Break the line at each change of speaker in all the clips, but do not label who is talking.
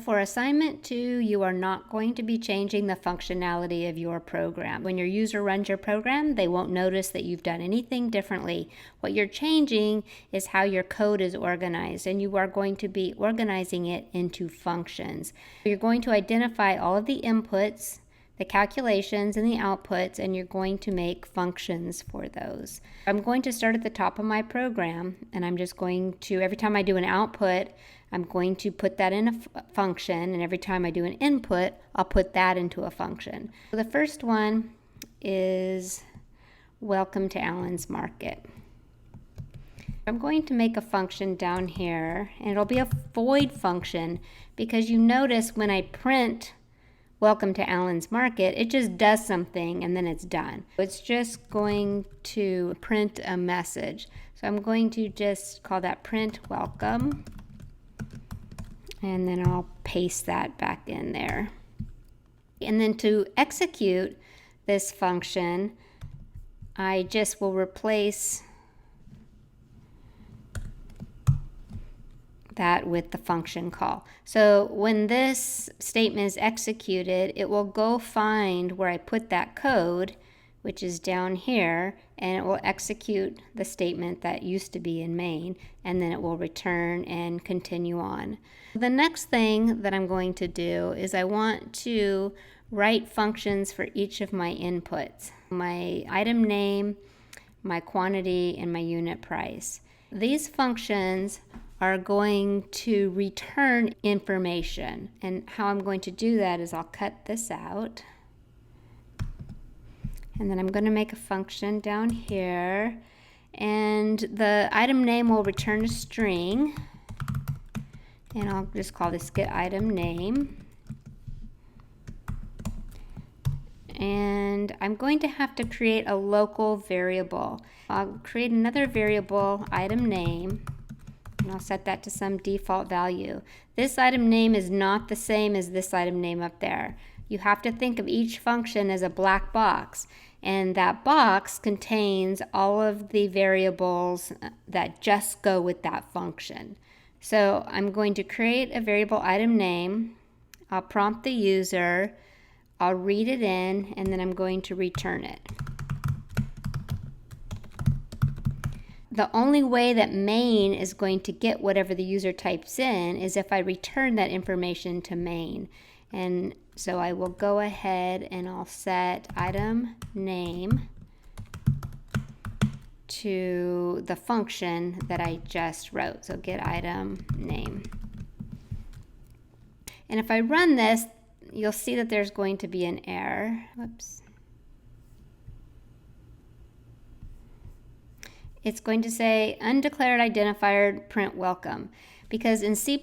For assignment 2, you are not going to be changing the functionality of your program. When your user runs your program, they won't notice that you've done anything differently. What you're changing is how your code is organized, and you are going to be organizing it into functions. You're going to identify all of the inputs, the calculations, and the outputs, and you're going to make functions for those. I'm going to start at the top of my program, and I'm just going to, every time I do an output, I'm going to put that in a function, and every time I do an input, I'll put that into a function. So the first one is welcome to Allen's Market. I'm going to make a function down here, and it'll be a void function because you notice when I print welcome to Allen's Market, it just does something and then it's done. It's just going to print a message. So I'm going to just call that print welcome. And then I'll paste that back in there. And then to execute this function, I just will replace that with the function call. So when this statement is executed, it will go find where I put that code, which is down here, and it will execute the statement that used to be in main, and then it will return and continue on. The next thing that I'm going to do is I want to write functions for each of my inputs. My item name, my quantity, and my unit price. These functions are going to return information, and how I'm going to do that is I'll cut this out. And then I'm going to make a function down here, and the item name will return a string, and I'll just call this get item name. And I'm going to have to create a local variable. I'll create another variable, item name, and I'll set that to some default value. This item name is not the same as this item name up there. You have to think of each function as a black box, and that box contains all of the variables that just go with that function. So I'm going to create a variable item name. I'll prompt the user, I'll read it in, and then I'm going to return it. The only way that main is going to get whatever the user types in is if I return that information to main. And so I will go ahead and I'll set item name to the function that I just wrote. So get item name. And if I run this, you'll see that there's going to be an error. Whoops. It's going to say undeclared identifier print welcome, because in C++,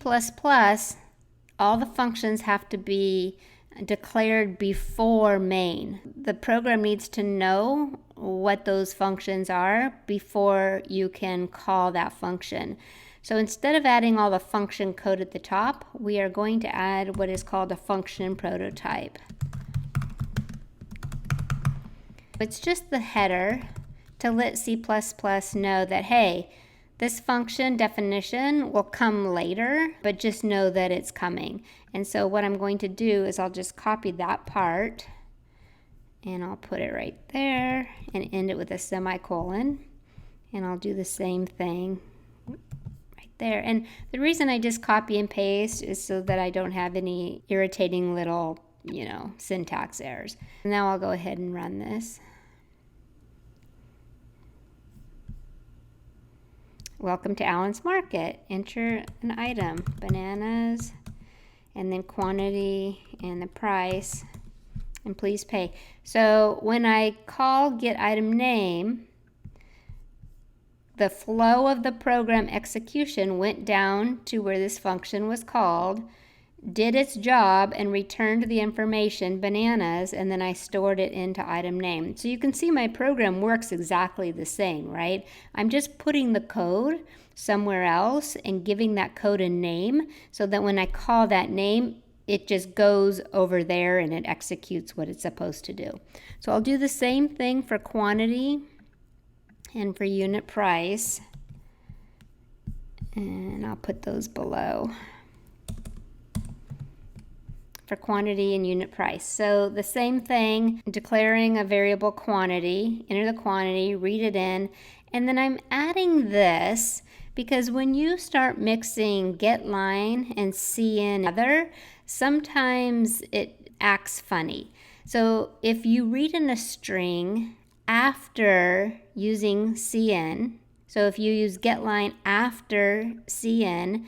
all the functions have to be declared before main. The program needs to know what those functions are before you can call that function. So instead of adding all the function code at the top, we are going to add what is called a function prototype. It's just the header to let C++ know that, hey, this function definition will come later, but just know that it's coming. And so what I'm going to do is I'll just copy that part, and I'll put it right there and end it with a semicolon. And I'll do the same thing right there. And the reason I just copy and paste is so that I don't have any irritating little, syntax errors. Now I'll go ahead and run this. Welcome to Allen's Market. Enter an item, bananas, and then quantity and the price, and please pay. So when I call get item name, the flow of the program execution went down to where this function was called, did its job, and returned the information, bananas, and then I stored it into item name. So you can see my program works exactly the same, right? I'm just putting the code somewhere else and giving that code a name so that when I call that name, it just goes over there and it executes what it's supposed to do. So I'll do the same thing for quantity and for unit price, and I'll put those below. for quantity and unit price. So the same thing, declaring a variable quantity, enter the quantity, read it in, and then I'm adding this because when you start mixing getLine and CN together, sometimes it acts funny. So if you read in a string after using CN, so if you use getLine after CN,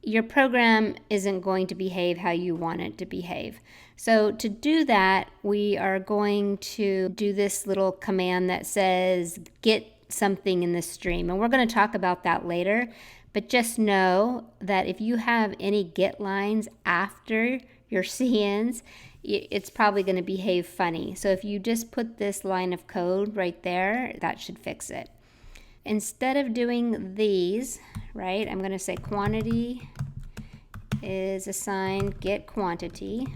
your program isn't going to behave how you want it to behave. So to do that, we are going to do this little command that says get something in the stream. And we're going to talk about that later. But just know that if you have any get lines after your CNs, it's probably going to behave funny. So if you just put this line of code right there, that should fix it. Instead of doing these, right, I'm going to say quantity is assigned get quantity.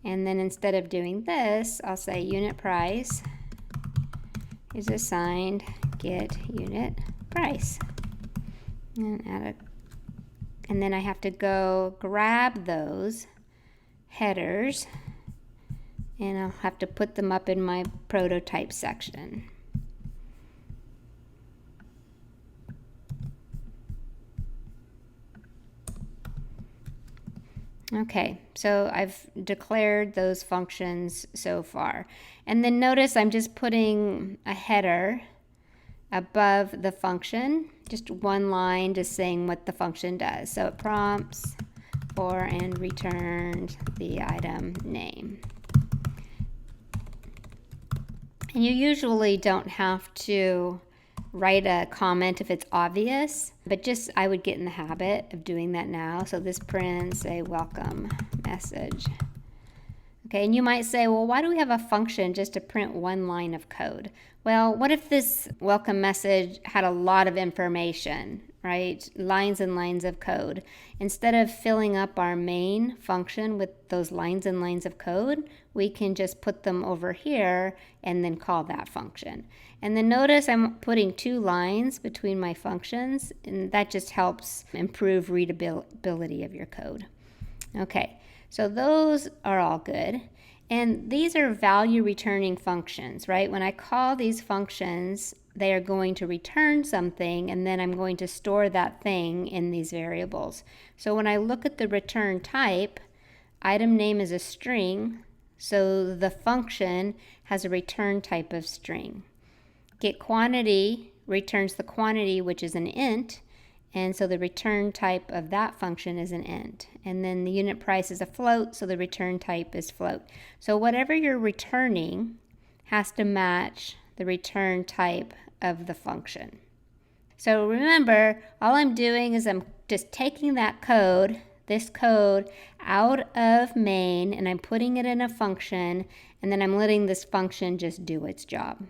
And then instead of doing this, I'll say unit price is assigned get unit price. And then I have to go grab those headers and I'll have to put them up in my prototype section. Okay, so I've declared those functions so far. And then notice I'm just putting a header above the function, just one line just saying what the function does. So it prompts for and returns the item name. And you usually don't have to write a comment if it's obvious, but just I would get in the habit of doing that now. So this prints a welcome message. Okay, and you might say, well, why do we have a function just to print one line of code? Well, what if this welcome message had a lot of information, right? Lines and lines of code. Instead of filling up our main function with those lines and lines of code, we can just put them over here and then call that function. And then notice I'm putting 2 lines between my functions, and that just helps improve readability of your code. Okay, so those are all good. And these are value returning functions, right? When I call these functions, they are going to return something, and then I'm going to store that thing in these variables. So when I look at the return type, item name is a string, so the function has a return type of string. Get quantity returns the quantity, which is an int, and so the return type of that function is an int. And then the unit price is a float, so the return type is float. So whatever you're returning has to match the return type of the function. So remember, all I'm doing is I'm just taking that code, this code, out of main, and I'm putting it in a function, and then I'm letting this function just do its job.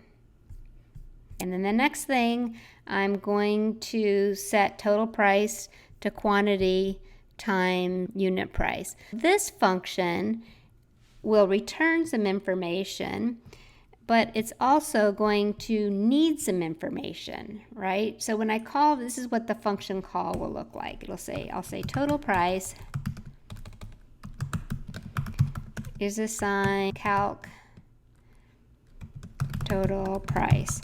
And then the next thing, I'm going to set total price to quantity times unit price. This function will return some information, but it's also going to need some information, right? So when I call, this is what the function call will look like. I'll say total price is assigned calc total price.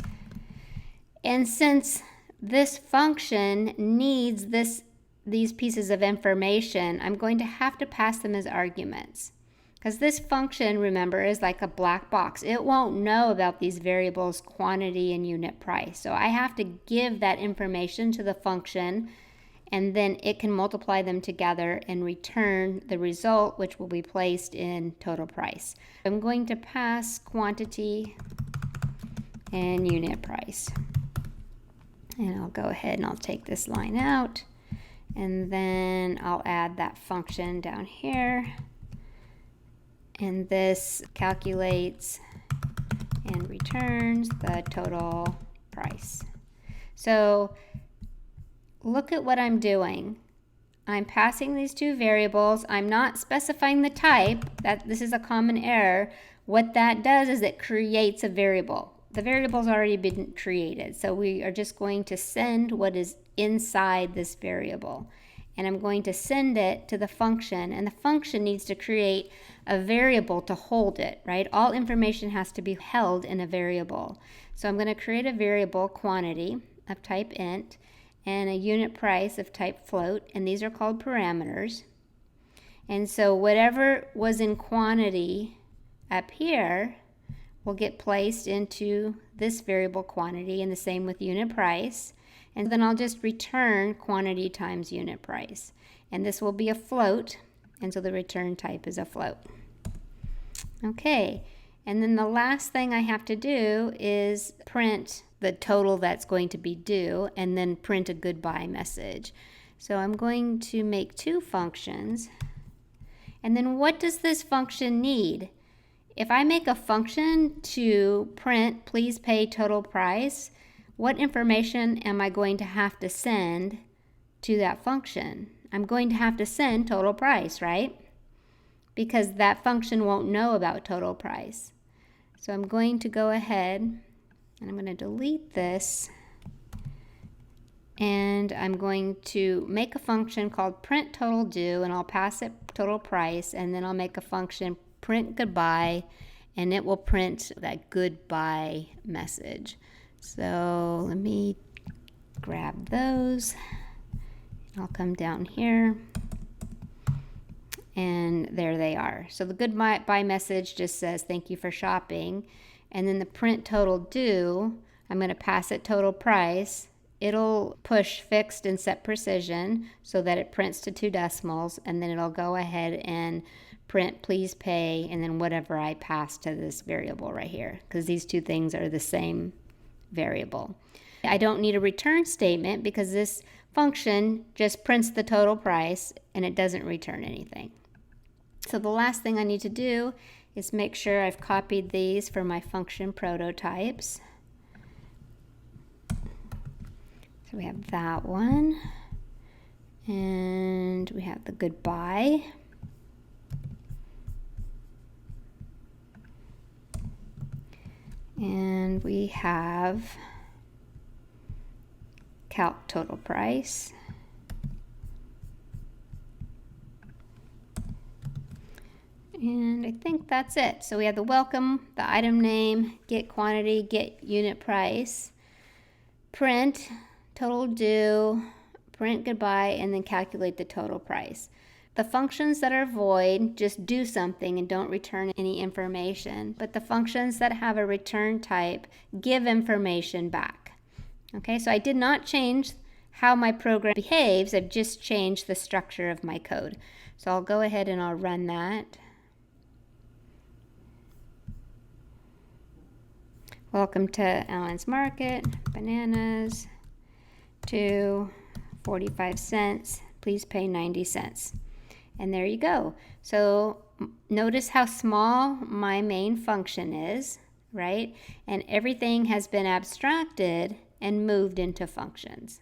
And since this function needs these pieces of information, I'm going to have to pass them as arguments. Because this function, remember, is like a black box. It won't know about these variables quantity and unit price. So I have to give that information to the function, and then it can multiply them together and return the result, which will be placed in total price. I'm going to pass quantity and unit price. And I'll go ahead and I'll take this line out, and then I'll add that function down here. And this calculates and returns the total price. So look at what I'm doing. I'm passing these 2 variables. I'm not specifying the type. This is a common error. What that does is it creates a variable. The variable's already been created, so we are just going to send what is inside this variable. and I'm going to send it to the function, and the function needs to create a variable to hold it, right? All information has to be held in a variable. So I'm going to create a variable quantity of type int and a unit price of type float, and these are called parameters. And so whatever was in quantity up here will get placed into this variable quantity, and the same with unit price. And then I'll just return quantity times unit price. And this will be a float, and so the return type is a float. Okay, and then the last thing I have to do is print the total that's going to be due, and then print a goodbye message. So I'm going to make two functions. And then what does this function need? If I make a function to print please pay total price, what information am I going to have to send to that function? I'm going to have to send total price, right? Because that function won't know about total price. So I'm going to go ahead and I'm going to delete this, and I'm going to make a function called print total due, and I'll pass it total price, and then I'll make a function print goodbye, and it will print that goodbye message. So let me grab those. I'll come down here, and there they are. So the goodbye message just says thank you for shopping, and then the print total due, I'm going to pass it total price. It'll push fixed and set precision so that it prints to 2 decimals, and then it'll go ahead and print please pay, and then whatever I pass to this variable right here, because these two things are the same variable. I don't need a return statement because this function just prints the total price and it doesn't return anything. So the last thing I need to do is make sure I've copied these for my function prototypes. So we have that one, and we have the goodbye. And we have calc total price. And I think that's it. So we have the welcome, the item name, get quantity, get unit price, print total due, print goodbye, and then calculate the total price. The functions that are void just do something and don't return any information, but the functions that have a return type give information back. Okay, so I did not change how my program behaves, I've just changed the structure of my code. So I'll go ahead and I'll run that. Welcome to Allen's Market, bananas, 45 cents, please pay 90 cents. And there you go. So notice how small my main function is, right? And everything has been abstracted and moved into functions.